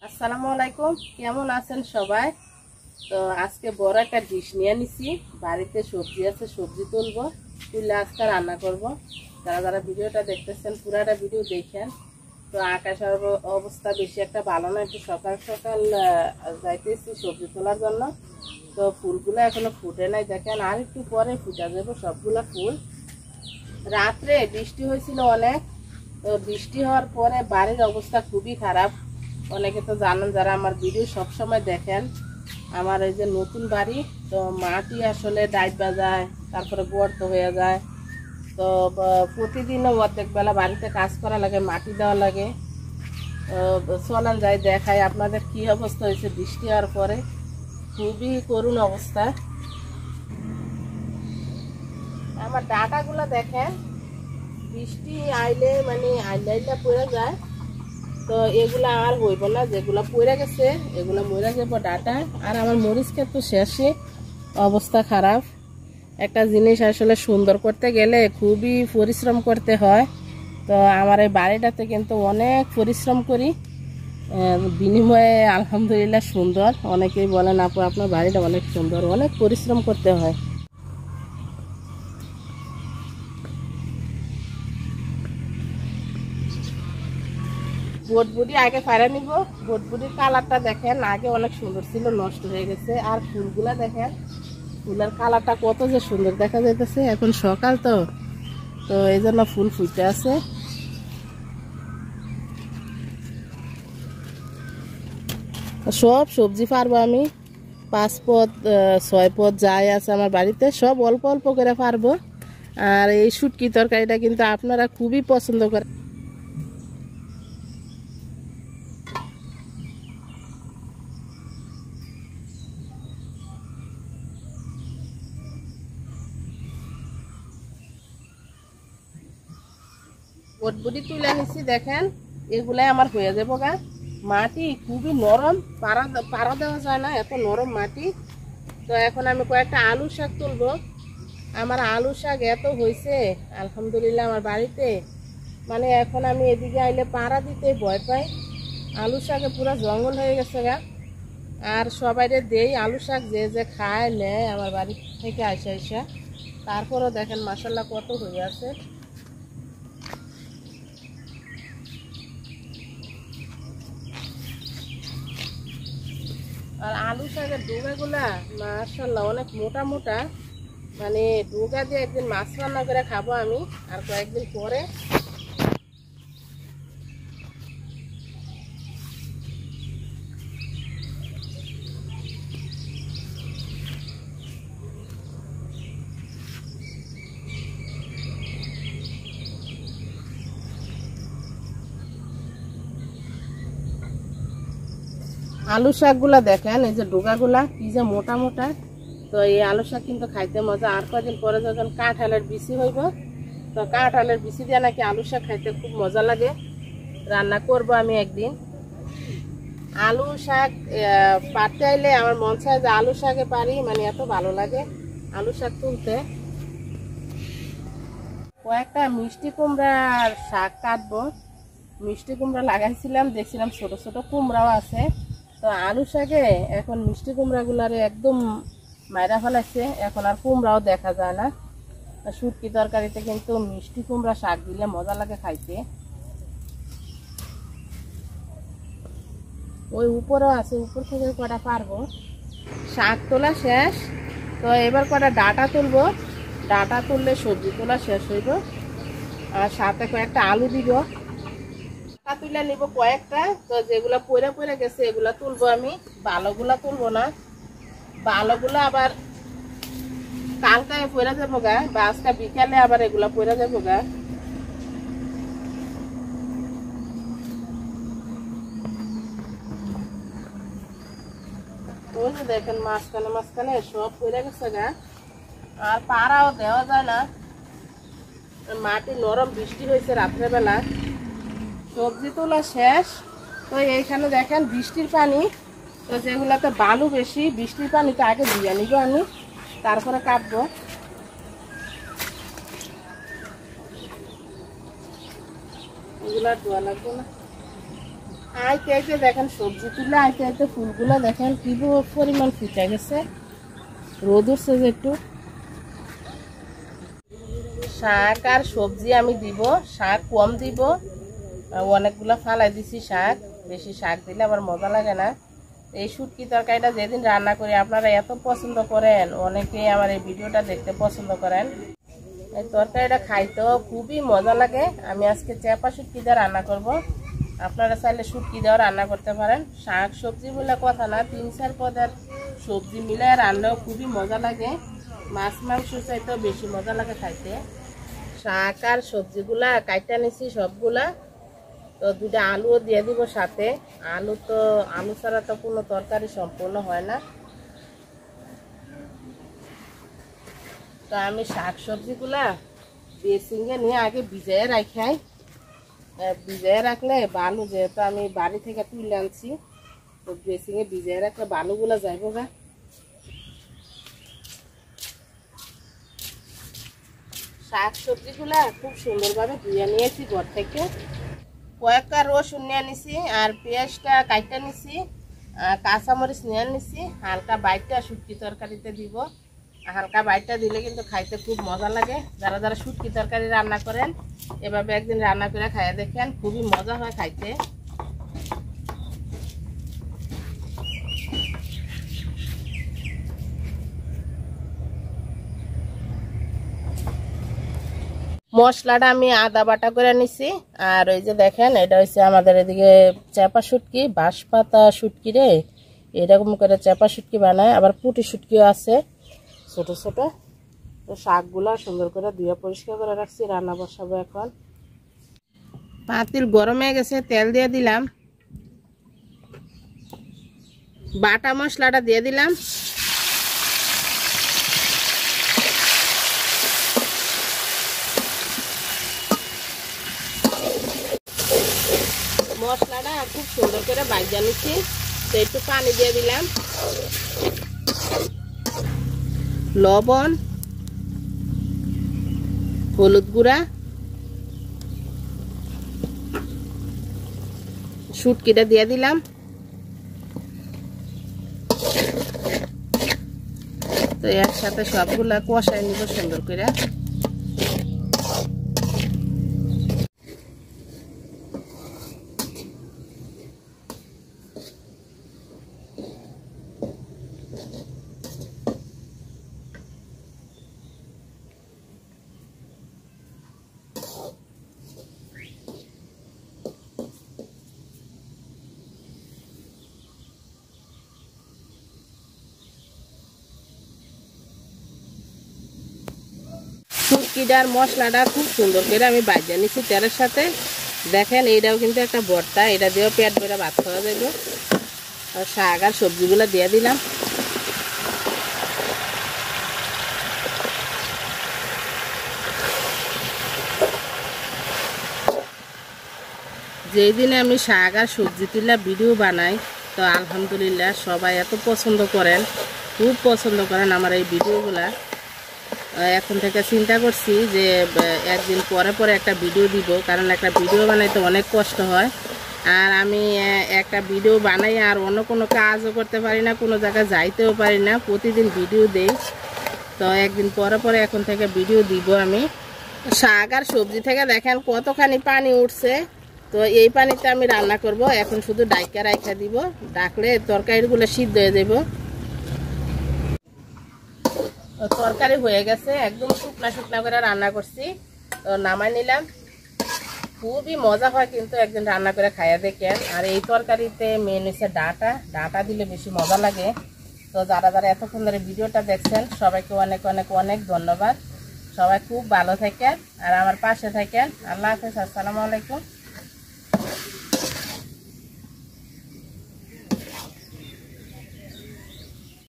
আসসালামু আলাইকুম, কেমন আছেন সবাই? তো আজকে বড় একটা ডিশ নিয়ে নিছি। বাড়িতে সবজি আছে, সবজি তুলবো, তুললে আজকে রান্না করব। যারা যারা ভিডিওটা দেখতেছেন পুরাটা ভিডিও দেখেন। তো আকাশের অবস্থা বেশি একটা ভালো না, একটু সকাল সকাল যাইতেছি সবজি তোলার জন্য। তো ফুলগুলো এখনো ফুটে নাই, দেখেন আর একটু পরে ফুটে যাবো সবগুলো ফুল। রাত্রে বৃষ্টি হয়েছিল অনেক, তো বৃষ্টি হওয়ার পরে বাড়ির অবস্থা খুবই খারাপ। অনেকে তো জানেন যারা আমার ভিডিও সব সময় দেখেন। আমার এই যে নতুন বাড়ি, তো মাটি আসলে ডাইবা যায়, তারপরে গর্ত হয়ে যায়। তো প্রতিদিনও অর্ধেক বেলা বাড়িতে কাজ করা লাগে, মাটি দেওয়া লাগে। চলান যায় দেখায় আপনাদের কি অবস্থা হয়েছে বৃষ্টি হওয়ার পরে, খুবই করুণ অবস্থা। আমার ডাটাগুলো দেখেন, বৃষ্টি আইলে মানে আইলা পড়ে যায়। তো এগুলা আর হইব না, যেগুলা পড়ে গেছে এগুলা মরে যাব ডাটা। আর আমার মরিচ ক্ষেত তো শেষে, অবস্থা খারাপ। একটা জিনিস আসলে সুন্দর করতে গেলে খুবই পরিশ্রম করতে হয়। তো আমার এই বাড়িটাতে কিন্তু অনেক পরিশ্রম করি, বিনিময়ে আলহামদুলিল্লাহ সুন্দর। অনেকেই বলেন আপু আপনার বাড়িটা অনেক সুন্দর, অনেক পরিশ্রম করতে হয়। বটবুটি আগে ফাড়া নিব। বটবুটির কালারটা দেখেন, আগে অনেক সুন্দর ছিল, নষ্ট হয়ে গেছে। আর ফুলগুলা দেখেন, ফুলের কালারটা কত যে সুন্দর দেখা যাইতেছে। এখন সকাল তো তো এই জন্য ফুল ফুটে আছে। সব সবজি পারবো আমি, 5 পদ 6 পদ যাই আছে আমার বাড়িতে, সব অল্প অল্প করে পারবো। আর এই শুটকি তরকারিটা কিন্তু আপনারা খুবই পছন্দ করেন। বটবুটি তুলে নিচ্ছি, দেখেন এগুলাই আমার হয়ে যাবো গা। মাটি খুবই নরম, পাড়া দেওয়া যায় না, এত নরম মাটি। তো এখন আমি কয়েকটা আলু শাক তুলবো। আমার আলু শাক এত হয়েছে আলহামদুলিল্লাহ আমার বাড়িতে, মানে এখন আমি এদিকে আইলে পাড়া দিতে ভয় পাই। আলু শাকে পুরো জঙ্গল হয়ে গেছে গা। আর সবাইরে দেই আলু শাক, যে যে খায় নেয় আমার বাড়ি থেকে আইসা আইসা। তারপরও দেখেন মাসাল্লাহ কত হয়ে আছে। আর আলু শাকের ডোগাগুলা মাশাআল্লাহ অনেক মোটা মোটা, মানে ডোগা দিয়ে একদিন মাছ রান্না করে খাবো আমি আর কয়েকদিন পরে। আলু শাকগুলা দেখেন, এই যে ডোগাগুলা কি যে মোটা মোটা। তো এই আলু শাক কিন্তু খাইতে মজা। আর কদিন পরে যখন কাঁঠালের বিচি হইব, তো কাঁঠালের বিচি দিয়ে নাকি আলু শাক খাইতে খুব মজা লাগে। রান্না করব আমি একদিন। আলু শাক পাড়তে আইলে আমার মন চায় যে আলু শাকে পারি, মানে এত ভালো লাগে আলু শাক তুলতে। কয়েকটা মিষ্টি কুমড়ার শাক কাটবো। মিষ্টি কুমড়া লাগাইছিলাম, দেখছিলাম ছোট ছোট কুমড়াও আছে। তো আলু শাকে এখন মিষ্টি কুমড়াগুলারে একদম মাইরা ফেলাইছে, এখন আর কুমড়াও দেখা যায় না। শুটকি তরকারিতে কিন্তু মিষ্টি কুমড়া শাক দিলে মজা লাগে খাইতে। ওই উপরেও আছে, উপর থেকে কটা পারবো। শাক তোলা শেষ, তো এবার কটা ডাটা তুলবো। ডাটা তুললে সবজি তোলা শেষ হইব। আর সাথে কয়েকটা আলু দিব। ডাটা তুলে নিব কয়েকটা। তো যেগুলা পড়ে পড়ে গেছে এগুলা তুলবো আমি, ভালোগুলা তুলবো না। ভালোগুলা আবার কালকে পড়ে যাবো গা, বা আজকে বিকালে আবার এগুলা পড়ে যাবো গা। ওই যে দেখেন মাঝখানে মাঝখানে সব পড়ে গেছে গা। আর পাড়াও দেওয়া যায় না, মাটি নরম, বৃষ্টি হয়েছে রাত্রেবেলা। সবজি তোলা শেষ। তো এইখানে দেখেন বৃষ্টির পানি, তো যেগুলাতে বালু বেশি, বৃষ্টির পানিতে আগে দিয়ে নিব আমি, তারপরে কাটবো। এগুলা ধোয়া লাগবে না। আইতে আইতে দেখেন সবজি তুলে আইতে আইতে ফুলগুলো দেখেন কি পরিমাণ ফুটে গেছে, রোদ উঠছে যে একটু। শাক আর সবজি আমি দিব, শাক কম দিব, অনেকগুলো ফালাই দিছি শাক, বেশি শাক দিলে আবার মজা লাগে না। এই শুটকি তরকারিটা যেদিন রান্না করি আপনারা এত পছন্দ করেন, অনেকেই আমার এই ভিডিওটা দেখতে পছন্দ করেন। এই তরকারিটা খাইতেও খুবই মজা লাগে। আমি আজকে চেপা শুটকি দিয়ে রান্না করব, আপনারা চাইলে শুটকি দিয়েও রান্না করতে পারেন। শাক সবজি বলে কথা না, 3-4 পদের সবজি মিলে রান্নাও খুবই মজা লাগে, মাছ মাংস চাইতেও বেশি মজা লাগে খাইতে। শাক আর সবজিগুলা কাইটা নিছি সবগুলা, তো 2টা আলুও দিয়ে দিব সাথে। আলু ছাড়া তো কোনো তরকারি সম্পূর্ণ হয় না। তো আমি শাক সবজিগুলা বেসিংয়ে নিয়ে আগে ভিজাইয়ে রাখাই, ভিজাইয়ে রাখলে বালু, যেহেতু আমি বাড়ি থেকে তুলে আনছি, তো বেসিংয়ে ভিজাইয়ে রাখলে বালুগুলা যাইব গা। শাক সবজিগুলা খুব সুন্দরভাবে ধুয়ে নিয়েছি ঘর থেকে। কয়েকটা রসুন নিয়ে নিছি, আর পেঁয়াজটা কাইটা নিছি, কাঁচামরিচ নিয়ে নিছি। হালকা বাইটটা শুটকি তরকারিতে দিব, হালকা বাইটটা দিলে কিন্তু খাইতে খুব মজা লাগে। যারা যারা শুটকি তরকারি রান্না করেন এভাবে একদিন রান্না করে খাইয়ে দেখেন, খুবই মজা হয় খাইতে। মশলাটা আমি আদা বাটা করে নিছি। আর ওই যে দেখেন, এটা হচ্ছে আমাদের এদিকে চেপা শুটকি, বাঁশ পাতা শুটকি রে, এরকম করে চেপা শুটকি বানায়। আবার পুঁটি শুটকিও আছে ছোট ছোট। তো শাকগুলা সুন্দর করে ধুয়ে পরিষ্কার করে রাখছি, রান্না বসাবো এখন। পাতিল গরম হয়ে গেছে, তেল দিয়ে দিলাম, বাটা মশলাটা দিয়ে দিলাম। মশলাটা খুব সুন্দর করে ভাজা নিচ্ছি, তো একটু পানি দিয়ে দিলাম, লবণ, হলুদ গুঁড়া, শুটকিটা দিয়ে দিলাম। তো একসাথে সবগুলা কষাই নিব সুন্দর করে। শুটকিটার মশলাটা খুব সুন্দর করে আমি ভাজা নিচ্ছি তেলের সাথে। দেখেন এইটাও কিন্তু একটা ভর্তা, এটা দিয়েও পেট ভরে ভাত খাওয়া যাবে। আর শাক আর সবজিগুলো দিয়ে দিলাম। যেই দিনে আমি শাক আর সবজি তুলা ভিডিও বানাই, তো আলহামদুলিল্লাহ সবাই এত পছন্দ করেন, খুব পছন্দ করেন আমার এই ভিডিওগুলা। এখন থেকে চিন্তা করছি যে একদিন পরে পরে একটা ভিডিও দিব, কারণ একটা ভিডিও বানাইতে অনেক কষ্ট হয়। আর আমি একটা ভিডিও বানাই আর অন্য কোনো কাজও করতে পারি না, কোনো জায়গায় যাইতেও পারি না, প্রতিদিন ভিডিও দেই। তো একদিন পরে পরে এখন থেকে ভিডিও দিব আমি। শাক আর সবজি থেকে দেখেন কতখানি পানি উঠছে, তো এই পানিতে আমি রান্না করব। এখন শুধু ডাইকা রাইখা দিব, ডাকলে তরকারিগুলো সিদ্ধ হয়ে যাব। তরকারি হয়ে গেছে, একদম শুকনা শুকনা করে রান্না করছি, তো নামাই নিলাম। খুবই মজা হয় কিন্তু, একদিন রান্না করে খাইয়া দেখেন। আর এই তরকারিতে মেন হচ্ছে ডাঁটা দিলে বেশি মজা লাগে। তো যারা যারা এতক্ষণ ধরে ভিডিওটা দেখছেন সবাইকে অনেক অনেক অনেক ধন্যবাদ। সবাই খুব ভালো থাকেন আর আমার পাশে থাকেন। আল্লাহ হাফেজ, আসসালামু আলাইকুম।